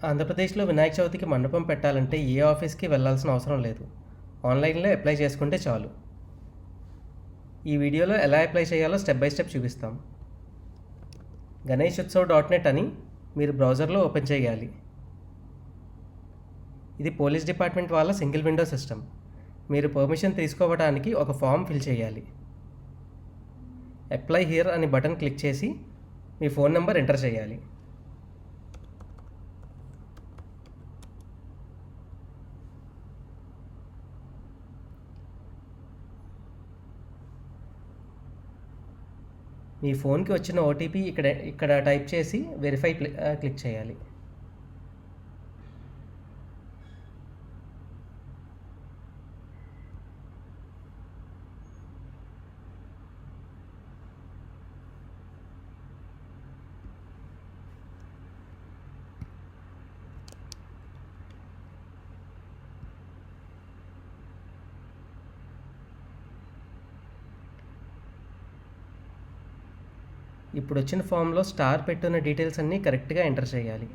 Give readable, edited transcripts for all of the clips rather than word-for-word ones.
ఆంధ్రప్రదేశ్లో వినాయక చవితికి మండపం పెట్టాలంటే ఏ ఆఫీస్కి వెళ్ళాల్సిన అవసరం లేదు. ఆన్లైన్లో అప్లై చేసుకుంటే చాలు. ఈ వీడియోలో ఎలా అప్లై చేయాలో స్టెప్ బై స్టెప్ చూపిస్తాం. ganeshutsav.net అని మీరు బ్రౌజర్లో ఓపెన్ చేయాలి. ఇది పోలీస్ డిపార్ట్మెంట్ వాళ్ళ సింగిల్ విండో సిస్టమ్. మీరు పర్మిషన్ తీసుకోవడానికి ఒక ఫామ్ ఫిల్ చేయాలి. అప్లై హియర్ అని బటన్ క్లిక్ చేసి మీ ఫోన్ నెంబర్ ఎంటర్ చేయాలి. మీ ఫోన్కి వచ్చిన ఓటీపీ ఇక్కడ టైప్ చేసి వెరిఫై క్లిక్ చేయాలి. ఇప్పుడు వచ్చిన ఫామ్లో స్టార్ పెట్టున్న డీటెయిల్స్ అన్నీ కరెక్ట్గా ఎంటర్ చేయాలి.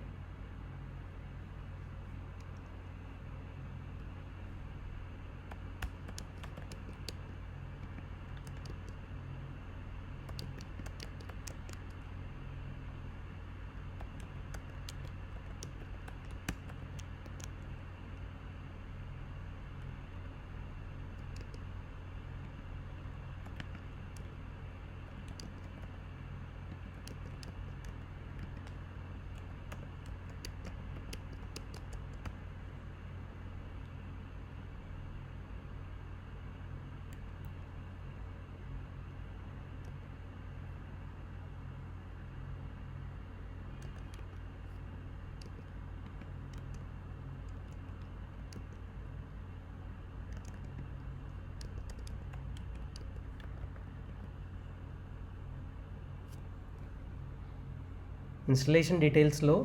ఇన్స్టలేషన్ డీటెయిల్స్లో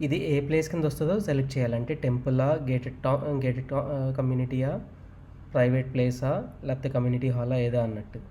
ఇది ఏ ప్లేస్ కింద వస్తుందో సెలెక్ట్ చేయాలి. అంటే టెంపులా, గేటెడ్ కమ్యూనిటీయా, ప్రైవేట్ ప్లేసా, లేకపోతే కమ్యూనిటీ హాలా ఏదా అన్నట్టు.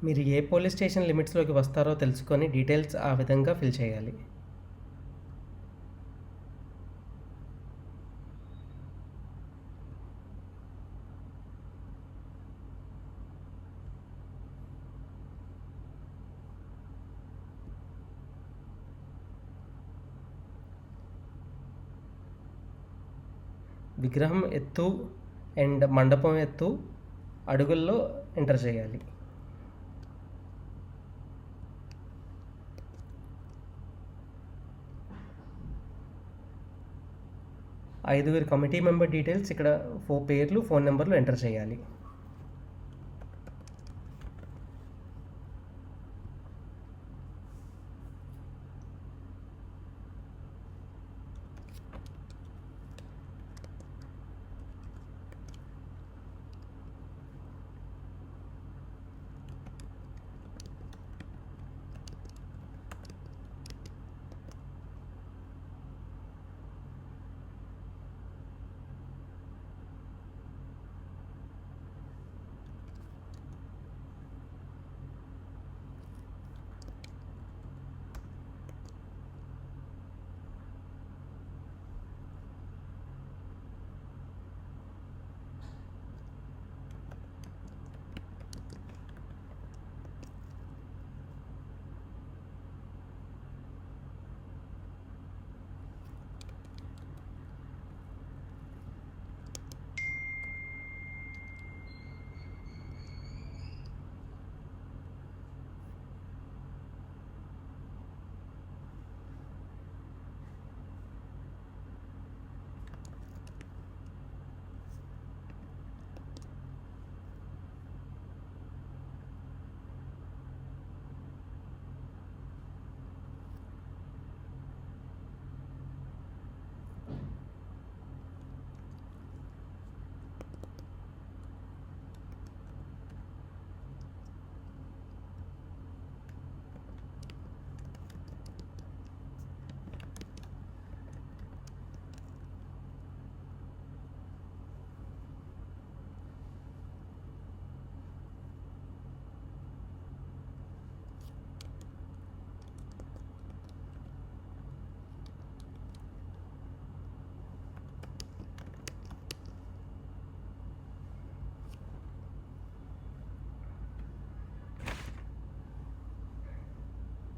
మీరు ఏ పోలీస్ స్టేషన్ లిమిట్స్లోకి వస్తారో తెలుసుకొని డీటెయిల్స్ ఆ విధంగా ఫిల్ చేయాలి. విగ్రహం ఎత్తు అండ్ మండపం ఎత్తు అడుగుల్లో ఎంటర్ చేయాలి. ఐదుగురు కమిటీ మెంబర్ డీటెయిల్స్ ఇక్కడ పేర్లు, ఫోన్ నెంబర్లు ఎంటర్ చేయాలి.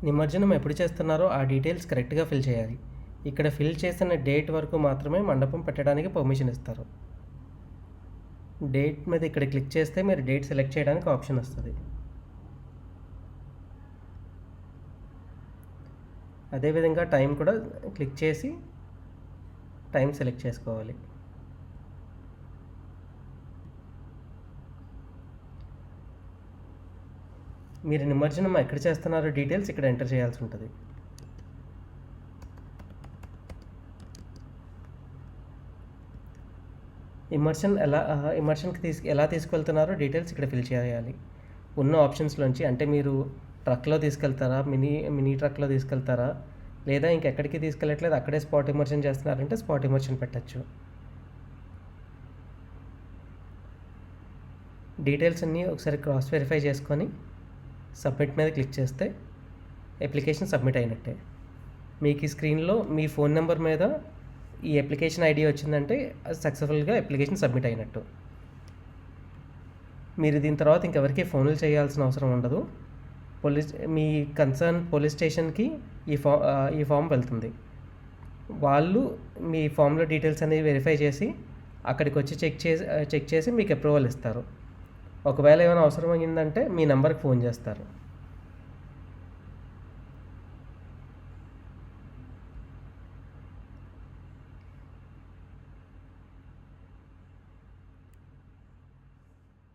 నిమజ్జనం ఎప్పుడు చేస్తున్నారో ఆ డీటెయిల్స్ కరెక్ట్గా ఫిల్ చేయాలి. ఇక్కడ ఫిల్ చేసిన డేట్ వరకు మాత్రమే మండపం పెట్టడానికి పర్మిషన్ ఇస్తారు. డేట్ మీద ఇక్కడ క్లిక్ చేస్తే మీరు డేట్ సెలెక్ట్ చేయడానికి ఆప్షన్ వస్తుంది. అదేవిధంగా టైం కూడా క్లిక్ చేసి టైం సెలెక్ట్ చేసుకోవాలి. మీరు నిమజ్జనం ఎక్కడ చేస్తున్నారో డీటెయిల్స్ ఇక్కడ ఎంటర్ చేయాల్సి ఉంటుంది. ఇమర్షన్కి ఎలా తీసుకెళ్తున్నారో డీటెయిల్స్ ఇక్కడ ఫిల్ చేయాలి. ఉన్న ఆప్షన్స్లోంచి అంటే మీరు ట్రక్లో తీసుకెళ్తారా, మినీ ట్రక్లో తీసుకెళ్తారా, లేదా ఇంకెక్కడికి తీసుకెళ్ళట్లేదు అక్కడే స్పాట్ ఇమర్షన్ చేస్తున్నారంటే స్పాట్ ఇమర్షన్ పెట్టచ్చు. డీటెయిల్స్ అన్నీ ఒకసారి క్రాస్ వెరిఫై చేసుకొని సబ్మిట్ మీద క్లిక్ చేస్తే అప్లికేషన్ సబ్మిట్ అయినట్టే. మీకు ఈ స్క్రీన్లో మీ ఫోన్ నెంబర్ మీద ఈ అప్లికేషన్ ఐడి వచ్చిందంటే అది సక్సెస్ఫుల్గా అప్లికేషన్ సబ్మిట్ అయినట్టు. మీరు దీని తర్వాత ఇంకెవరికి ఫోన్లు చేయాల్సిన అవసరం ఉండదు. మీ కన్సర్న్ పోలీస్ స్టేషన్కి ఈ ఫామ్ వెళ్తుంది. వాళ్ళు మీ ఫామ్లో డీటెయిల్స్ అనేవి వెరిఫై చేసి అక్కడికి వచ్చి చెక్ చేసి మీకు అప్రూవల్ ఇస్తారు. ఒకవేళ ఏమైనా అవసరం అయిందంటే మీ నెంబర్కి ఫోన్ చేస్తారు.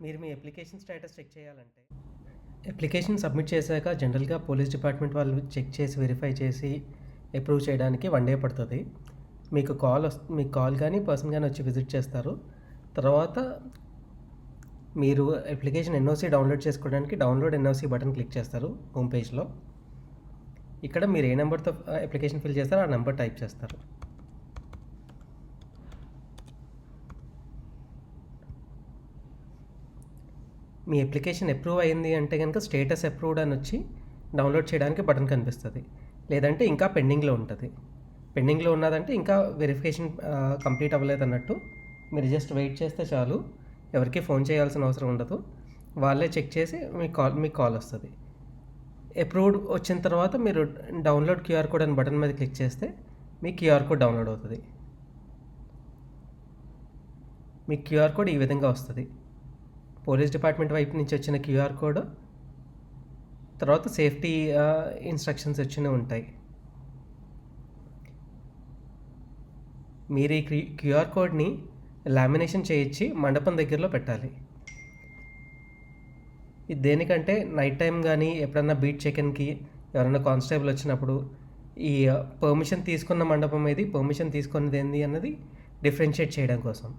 మీరు మీ అప్లికేషన్ స్టేటస్ చెక్ చేయాలంటే అప్లికేషన్ సబ్మిట్ చేశాక జనరల్గా పోలీస్ డిపార్ట్మెంట్ వాళ్ళు చెక్ చేసి వెరిఫై చేసి అప్రూవ్ చేయడానికి 1 day పడుతుంది. మీకు కాల్ కానీ పర్సన్ కానీ వచ్చి విజిట్ చేస్తారు. తర్వాత మీరు అప్లికేషన్ ఎన్ఓసి డౌన్లోడ్ చేసుకోవడానికి డౌన్లోడ్ ఎన్ఓసి బటన్ క్లిక్ చేస్తారు హోమ్ పేజ్లో. ఇక్కడ మీరు ఏ నెంబర్తో అప్లికేషన్ ఫిల్ చేస్తారో ఆ నెంబర్ టైప్ చేస్తారు. మీ అప్లికేషన్ అప్రూవ్ అయింది అంటే కనుక స్టేటస్ అప్రూవ్డ్ అని వచ్చి డౌన్లోడ్ చేయడానికి బటన్ కనిపిస్తుంది. లేదంటే ఇంకా పెండింగ్లో ఉంటుంది. పెండింగ్లో ఉన్నదంటే ఇంకా వెరిఫికేషన్ కంప్లీట్ అవ్వలేదు అన్నట్టు. మీరు జస్ట్ వెయిట్ చేస్తే చాలు, ఎవరికి ఫోన్ చేయాల్సిన అవసరం ఉండదు. వాళ్ళే చెక్ చేసి మీకు కాల్ వస్తుంది. అప్రూవ్డ్ వచ్చిన తర్వాత మీరు డౌన్లోడ్ క్యూఆర్ కోడ్ అని బటన్ మీద క్లిక్ చేస్తే మీ క్యూఆర్ కోడ్ డౌన్లోడ్ అవుతుంది. మీ క్యూఆర్ కోడ్ ఈ విధంగా వస్తుంది. పోలీస్ డిపార్ట్మెంట్ వైపు నుంచి వచ్చిన క్యూఆర్ కోడ్, తర్వాత సేఫ్టీ ఇన్స్ట్రక్షన్స్ వచ్చినవి ఉంటాయి. మీరు ఈ క్యూఆర్ కోడ్ని లామినేషన్ చేయించి మండపం దగ్గరలో పెట్టాలి. ఇది దేనికంటే నైట్ టైం కానీ ఎప్పుడన్నా బీట్ చెకిన్కి ఎవరైనా కానిస్టేబుల్ వచ్చినప్పుడు ఈ పర్మిషన్ తీసుకున్న మండపం ఏది, పర్మిషన్ తీసుకున్నది ఏంది అన్నది డిఫరెన్షియేట్ చేయడం కోసం.